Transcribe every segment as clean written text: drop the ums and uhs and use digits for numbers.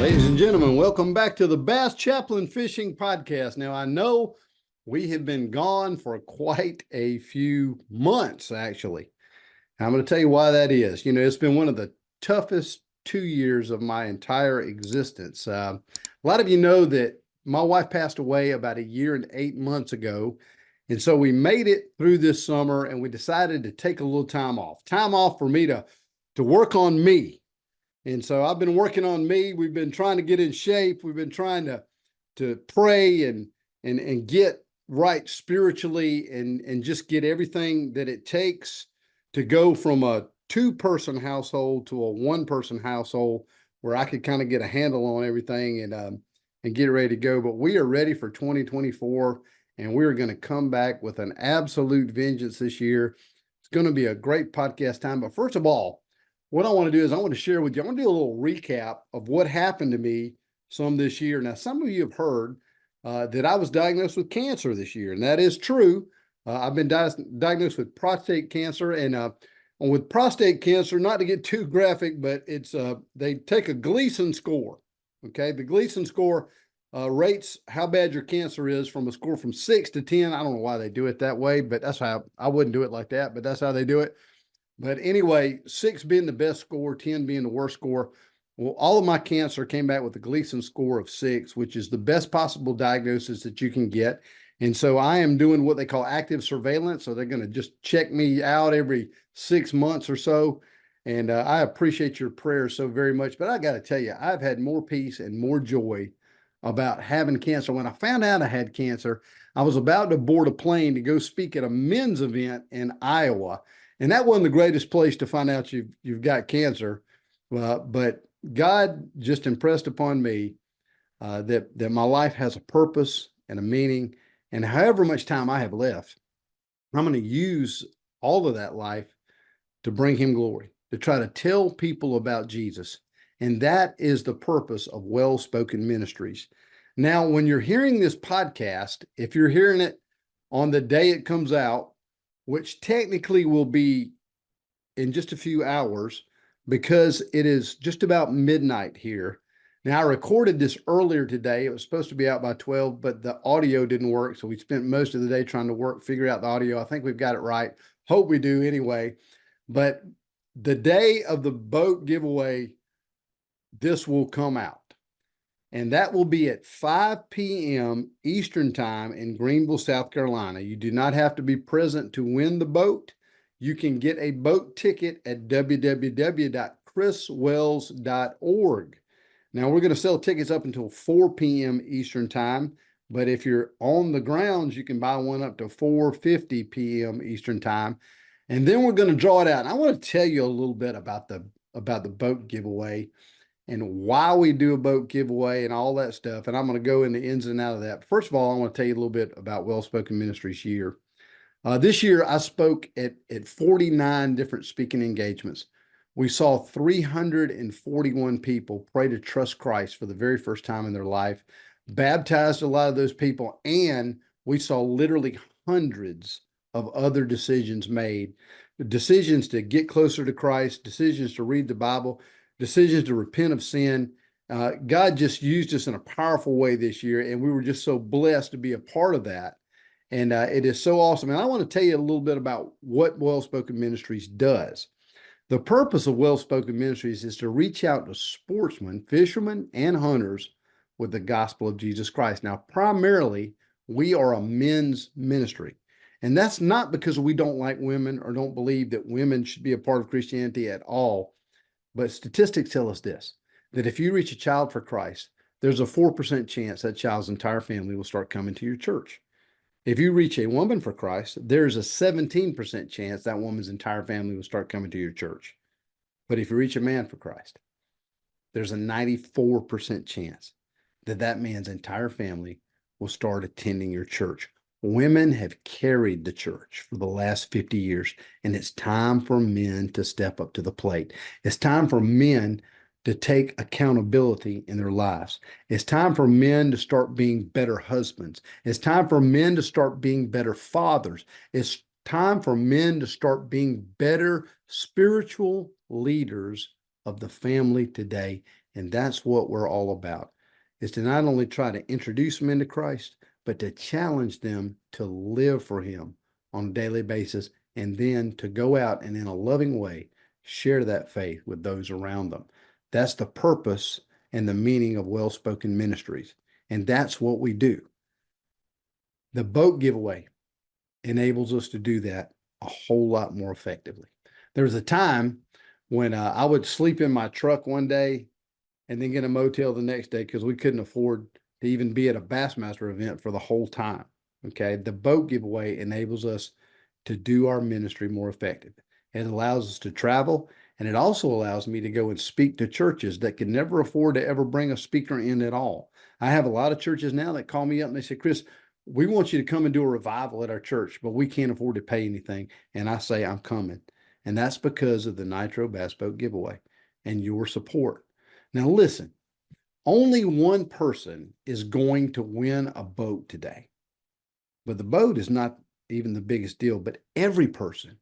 Ladies and gentlemen, welcome back to the Bass Chaplain Fishing Podcast. Now, I know we have been gone for quite a few months, actually. I'm going to tell you why that is. You know, it's been one of the toughest 2 years of my entire existence. A lot of you know that my wife passed away about a year and 8 months ago. And so we made it through this summer and we decided to take a little time off for me to work on me. And so I've been working on me. We've been trying to get in shape. We've been trying to pray and get right spiritually and just get everything that it takes to go from a two-person household to a one-person household where I could kind of get a handle on everything and get ready to go. But we are ready for 2024, and we're going to come back with an absolute vengeance this year. It's going to be a great podcast time. But first of all, what I want to do is I want to share with you, I want to do a little recap of what happened to me some this year. Now, some of you have heard that I was diagnosed with cancer this year, and that is true. I've been diagnosed with prostate cancer, and with prostate cancer, not to get too graphic, but it's they take a Gleason score. Okay, the Gleason score rates how bad your cancer is from a score from 6 to 10. I don't know why they do it that way, but that's how I wouldn't do it like that, but that's how they do it. But anyway, 6 being the best score, 10 being the worst score. Well, all of my cancer came back with a Gleason score of 6, which is the best possible diagnosis that you can get. And so I am doing what they call active surveillance. So they're going to just check me out every 6 months or so. And I appreciate your prayers so very much. But I got to tell you, I've had more peace and more joy about having cancer. When I found out I had cancer, I was about to board a plane to go speak at a men's event in Iowa. And that wasn't the greatest place to find out you've got cancer. But God just impressed upon me that my life has a purpose and a meaning. And however much time I have left, I'm going to use all of that life to bring him glory, to try to tell people about Jesus. And that is the purpose of Well Spoken Ministries. Now, when you're hearing this podcast, if you're hearing it on the day it comes out, which technically will be in just a few hours because it is just about midnight here. Now, I recorded this earlier today. It was supposed to be out by 12, but the audio didn't work. So we spent most of the day trying to figure out the audio. I think we've got it right. Hope we do anyway. But the day of the boat giveaway, this will come out. And that will be at 5 p.m. Eastern Time in Greenville, South Carolina. You do not have to be present to win the boat. You can get a boat ticket at www.chriswells.org. Now, we're going to sell tickets up until 4 p.m. Eastern Time, but if you're on the grounds, you can buy one up to 4:50 p.m. Eastern Time. And then we're going to draw it out. And I want to tell you a little bit about the boat giveaway and why we do a boat giveaway and all that stuff. And I'm going to go into ins and out of that. First of all, I want to tell you a little bit about Well Spoken Ministries year. This year, I spoke at 49 different speaking engagements. We saw 341 people pray to trust Christ for the very first time in their life, baptized a lot of those people, and we saw literally hundreds of other decisions made, decisions to get closer to Christ, decisions to read the Bible, decisions to repent of sin. God just used us in a powerful way this year, and we were just so blessed to be a part of that. And it is so awesome. And I want to tell you a little bit about what Well Spoken Ministries does. The purpose of Well Spoken Ministries is to reach out to sportsmen, fishermen, and hunters with the gospel of Jesus Christ. Now, primarily, we are a men's ministry. And that's not because we don't like women or don't believe that women should be a part of Christianity at all. But statistics tell us this, that if you reach a child for Christ, there's a 4% chance that child's entire family will start coming to your church. If you reach a woman for Christ, there's a 17% chance that woman's entire family will start coming to your church. But if you reach a man for Christ, there's a 94% chance that that man's entire family will start attending your church. Women have carried the church for the last 50 years, and it's time for men to step up to the plate. It's time for men to take accountability in their lives. It's time for men to start being better husbands. It's time for men to start being better fathers. It's time for men to start being better spiritual leaders of the family today. And that's what we're all about, is to not only try to introduce them into Christ, but to challenge them to live for him on a daily basis, and then to go out and in a loving way, share that faith with those around them. That's the purpose and the meaning of Well-Spoken Ministries. And that's what we do. The boat giveaway enables us to do that a whole lot more effectively. There was a time when I would sleep in my truck one day and then get a motel the next day because we couldn't afford to even be at a Bassmaster event for the whole time. Okay. The boat giveaway enables us to do our ministry more effective. It allows us to travel, and it also allows me to go and speak to churches that can never afford to ever bring a speaker in at all. I have a lot of churches now that call me up and they say, Chris, we want you to come and do a revival at our church, but we can't afford to pay anything. And I say, I'm coming. And that's because of the Nitro Bass Boat Giveaway and your support. Now, listen, only one person is going to win a boat today, but the boat is not even the biggest deal. But every person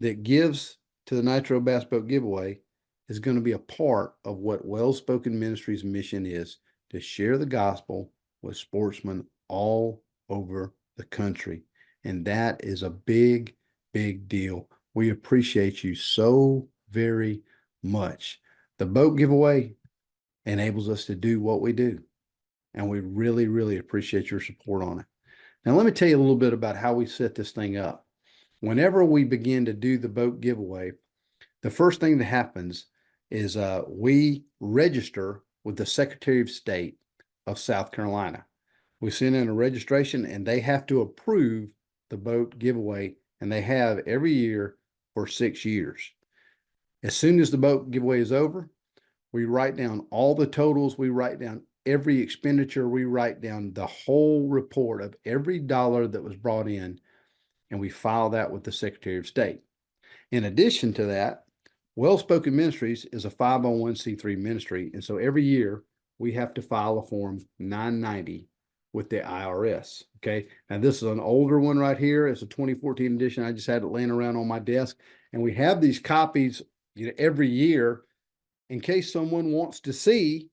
that gives to the Nitro Bass Boat Giveaway is going to be a part of what Well-Spoken Ministries' mission is, to share the gospel with sportsmen all over the country. And that is a big, big deal. We appreciate you so very much. The boat giveaway enables us to do what we do, and we really, really appreciate your support on it. Now, let me tell you a little bit about how we set this thing up. Whenever we begin to do the boat giveaway, the first thing that happens is we register with the Secretary of State of South Carolina. We send in a registration, and they have to approve the boat giveaway, and they have every year for 6 years. As soon as the boat giveaway is over, we write down all the totals. We write down every expenditure. We write down the whole report of every dollar that was brought in, and we file that with the Secretary of State. In addition to that, Well-Spoken Ministries is a 501c3 ministry, and so every year we have to file a Form 990 with the IRS. Okay, now this is an older one right here. It's a 2014 edition. I just had it laying around on my desk, and we have these copies, every year in case someone wants to see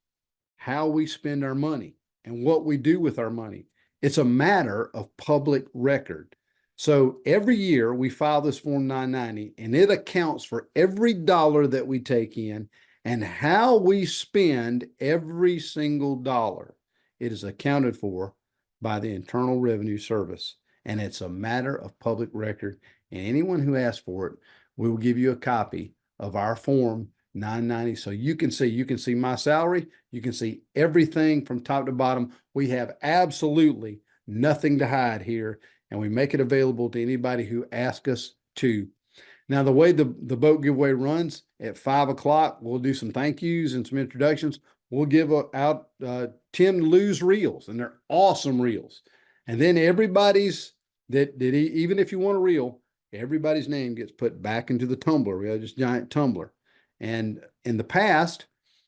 how we spend our money and what we do with our money. It's a matter of public record. So every year we file this Form 990, and it accounts for every dollar that we take in and how we spend every single dollar. It is accounted for by the Internal Revenue Service, and it's a matter of public record. And anyone who asks for it, we will give you a copy of our Form 990 so you can see my salary. You can see everything from top to bottom. We have absolutely nothing to hide here, and we make it available to anybody who asks us to. Now, the way the boat giveaway runs, at 5 o'clock, we'll do some thank yous and some introductions. We'll give out 10 Lew's reels, and they're awesome reels. And then everybody's even if you want a reel, everybody's name gets put back into the tumbler. We have this giant tumbler. And in the past,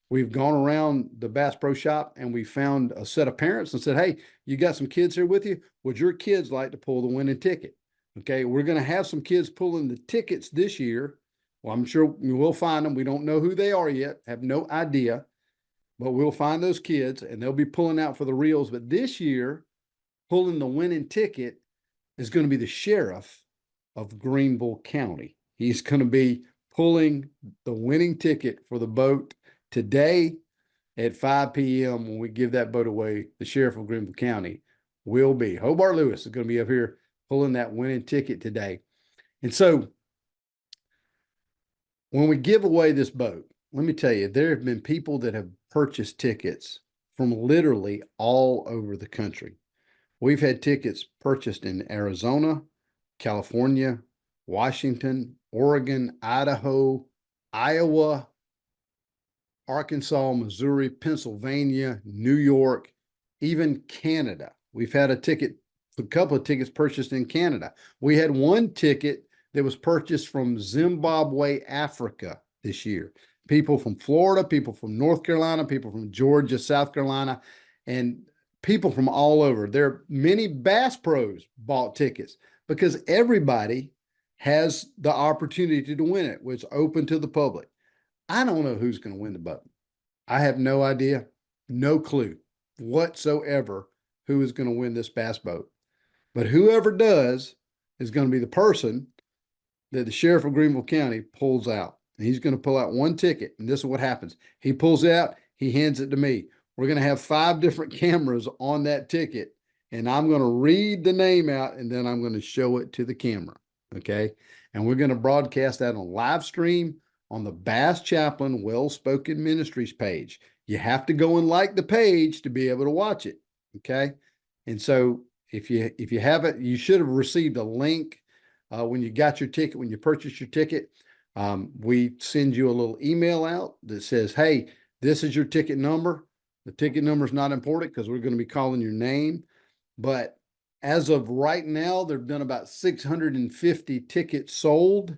we've gone around the Bass Pro Shop and we found a set of parents and said, hey, you got some kids here with you? Would your kids like to pull the winning ticket? Okay, we're going to have some kids pulling the tickets this year. Well, I'm sure we'll find them. We don't know who they are yet, have no idea, but we'll find those kids and they'll be pulling out for the reels. But this year, pulling the winning ticket is going to be the sheriff of Greenville County. He's going to be pulling the winning ticket for the boat today at 5 p.m. when we give that boat away. The sheriff of Greenville County will be. Hobart Lewis is going to be up here pulling that winning ticket today. And so when we give away this boat, let me tell you, there have been people that have purchased tickets from literally all over the country. We've had tickets purchased in Arizona, California, Washington, Oregon, Idaho, Iowa, Arkansas, Missouri, Pennsylvania, New York, even Canada. We've had a couple of tickets purchased in Canada. We had one ticket that was purchased from Zimbabwe, Africa this year. People from Florida, people from North Carolina, people from Georgia, South Carolina, and people from all over. There are many Bass Pros bought tickets because everybody has the opportunity to win it, which is open to the public. I don't know who's going to win the boat. I have no idea, no clue whatsoever who is going to win this bass boat. But whoever does is going to be the person that the sheriff of Greenville County pulls out. And he's going to pull out one ticket. And this is what happens. He pulls it out, he hands it to me. We're going to have 5 different cameras on that ticket. And I'm going to read the name out and then I'm going to show it to the camera. Okay. And we're going to broadcast that on live stream on the Bass Chaplain Well Spoken Ministries page. You have to go and like the page to be able to watch it. Okay. And so if you haven't, you should have received a link when you got your ticket, when you purchased your ticket. We send you a little email out that says, hey, this is your ticket number. The ticket number is not important because we're going to be calling your name. But as of right now, there've been about 650 tickets sold.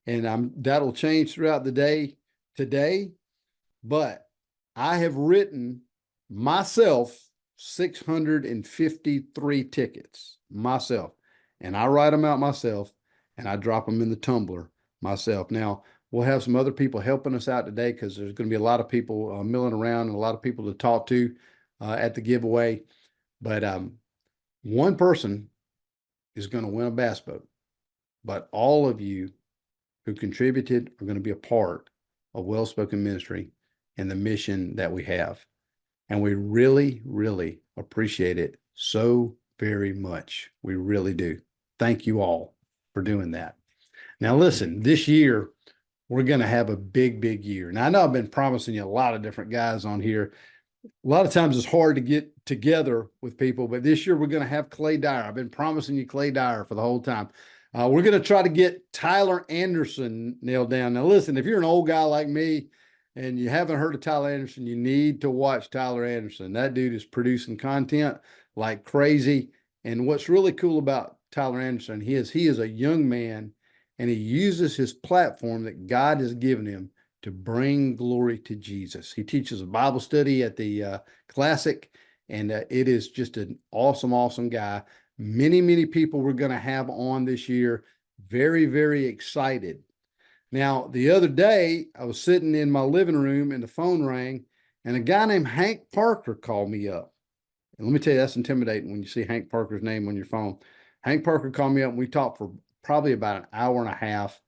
And that'll change throughout the day today. But I have written myself 653 tickets myself. And I write them out myself and I drop them in the tumbler myself. Now, we'll have some other people helping us out today because there's going to be a lot of people milling around and a lot of people to talk to at the giveaway. But one person is going to win a bass boat. But all of you who contributed are going to be a part of Well Spoken Ministry and the mission that we have. And we really, really appreciate it so very much. We really do. Thank you all for doing that. Now, listen, this year, we're going to have a big, big year. Now, I know I've been promising you a lot of different guys on here. A lot of times it's hard to get together with people, but this year we're going to have Clay Dyer. I've been promising you Clay Dyer for the whole time. We're going to try to get Tyler Anderson nailed down. Now, listen, if you're an old guy like me and you haven't heard of Tyler Anderson, you need to watch Tyler Anderson. That dude is producing content like crazy. And what's really cool about Tyler Anderson, he is a young man and he uses his platform that God has given him to bring glory to Jesus. He teaches a Bible study at the Classic, and it is just an awesome, awesome guy. Many, many people we're going to have on this year. Very, very excited. Now, the other day, I was sitting in my living room and the phone rang, and a guy named Hank Parker called me up. And let me tell you, that's intimidating when you see Hank Parker's name on your phone. Hank Parker called me up and we talked for probably about an hour and a half.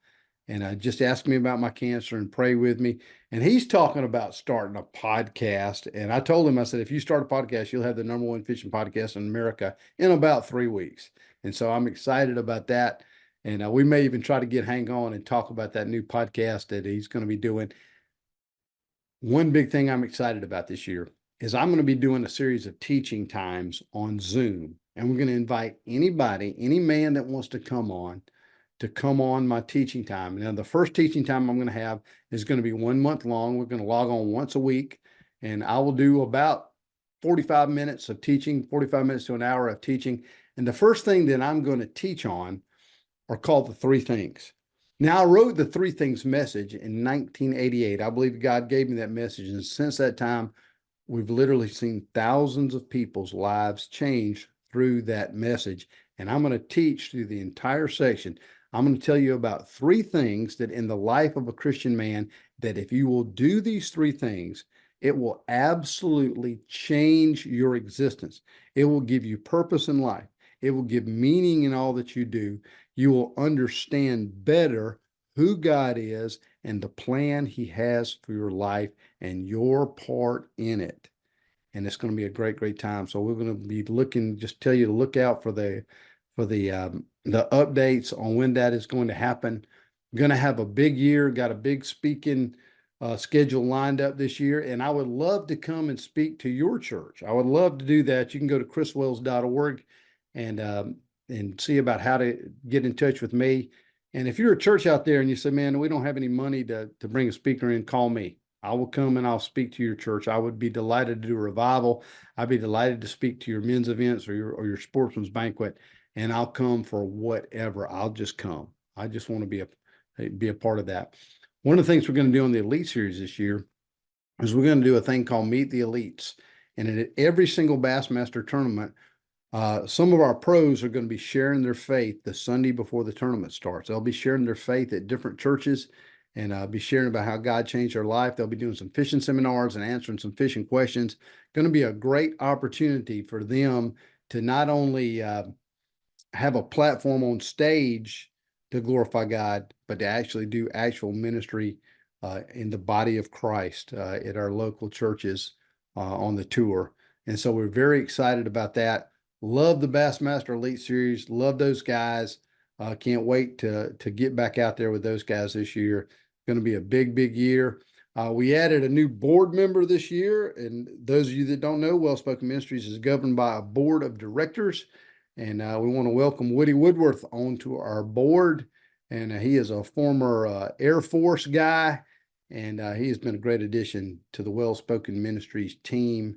And just asked me about my cancer and pray with me. And he's talking about starting a podcast. And I told him, I said, if you start a podcast, you'll have the #1 fishing podcast in America in about 3 weeks. And so I'm excited about that. And we may even try to get Hank on and talk about that new podcast that he's going to be doing. One big thing I'm excited about this year is I'm going to be doing a series of teaching times on Zoom. And we're going to invite anybody, any man that wants to come on my teaching time. Now, the first teaching time I'm going to have is going to be 1 month long. We're going to log on once a week, and I will do about 45 minutes of teaching, 45 minutes to an hour of teaching. And the first thing that I'm going to teach on are called the 3 things. Now, I wrote the 3 things message in 1988. I believe God gave me that message. And since that time, we've literally seen thousands of people's lives change through that message. And I'm going to teach through the entire section. I'm going to tell you about 3 things that in the life of a Christian man, that if you will do these 3 things, it will absolutely change your existence. It will give you purpose in life. It will give meaning in all that you do. You will understand better who God is and the plan he has for your life and your part in it. And it's going to be a great, great time. So we're going to be looking, just tell you to look out for the updates on when that is going to happen. Going to have a big year, got a big speaking schedule lined up this year. And I would love to come and speak to your church. I would love to do that. You can go to chriswells.org and see about how to get in touch with me. And if you're a church out there and you say, man, we don't have any money to bring a speaker in, call me. I will come and I'll speak to your church. I would be delighted to do a revival. I'd be delighted to speak to your men's events or your sportsman's banquet. And I'll come for whatever. I'll just come. I just want to be a part of that. One of the things we're going to do on the Elite Series this year is we're going to do a thing called Meet the Elites. And at every single Bassmaster tournament, some of our pros are going to be sharing their faith the Sunday before the tournament starts. They'll be sharing their faith at different churches. and be sharing about how God changed their life. They'll be doing some fishing seminars and answering some fishing questions. Going to be a great opportunity for them to not only have a platform on stage to glorify God, but to actually do actual ministry in the body of Christ at our local churches on the tour. And so we're very excited about that. Love the Bassmaster Elite Series. Love those guys. Can't wait to get back out there with those guys this year. Going to be a big, big year. We added a new board member this year. And those of you that don't know, Well Spoken Ministries is governed by a board of directors. And we want to welcome Woody Woodworth onto our board. And he is a former Air Force guy. And he has been a great addition to the Well Spoken Ministries team.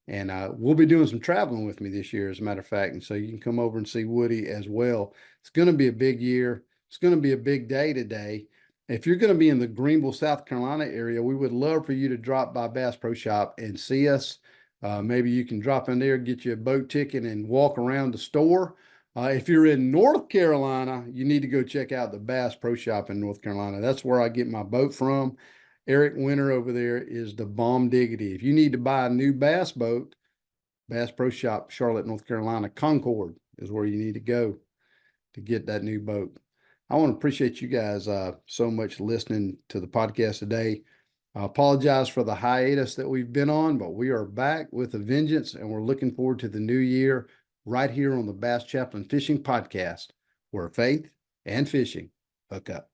And we'll be doing some traveling with me this year, as a matter of fact. And so you can come over and see Woody as well. It's going to be a big year. It's going to be a big day today. If you're going to be in the Greenville, South Carolina area, we would love for you to drop by Bass Pro Shop and see us. Maybe you can drop in there, get you a boat ticket, and walk around the store. If you're in North Carolina, you need to go check out the Bass Pro Shop in North Carolina. That's where I get my boat from. Eric Winter over there is the bomb diggity. If you need to buy a new bass boat, Bass Pro Shop, Charlotte, North Carolina, Concord is where you need to go to get that new boat. I want to appreciate you guys so much listening to the podcast today. I apologize for the hiatus that we've been on, but we are back with a vengeance, and we're looking forward to the new year right here on the Bass Chaplain Fishing Podcast, where faith and fishing hook up.